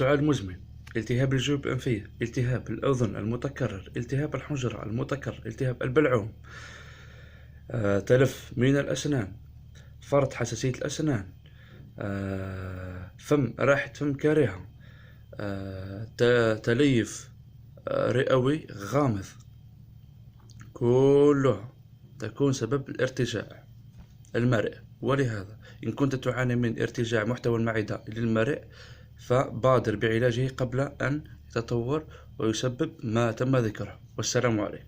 سعال مزمن، التهاب الجيوب الأنفية، التهاب الأذن المتكرر، التهاب الحنجرة المتكرر، التهاب البلعوم، تلف من الأسنان، فرط حساسية الأسنان، رائحة فم كريهة، تليف رئوي غامض، كلها تكون سبب الارتجاع المرئ. ولهذا إن كنت تعاني من ارتجاع محتوى المعدة للمرئ فبادر بعلاجه قبل أن يتطور ويسبب ما تم ذكره. والسلام عليكم.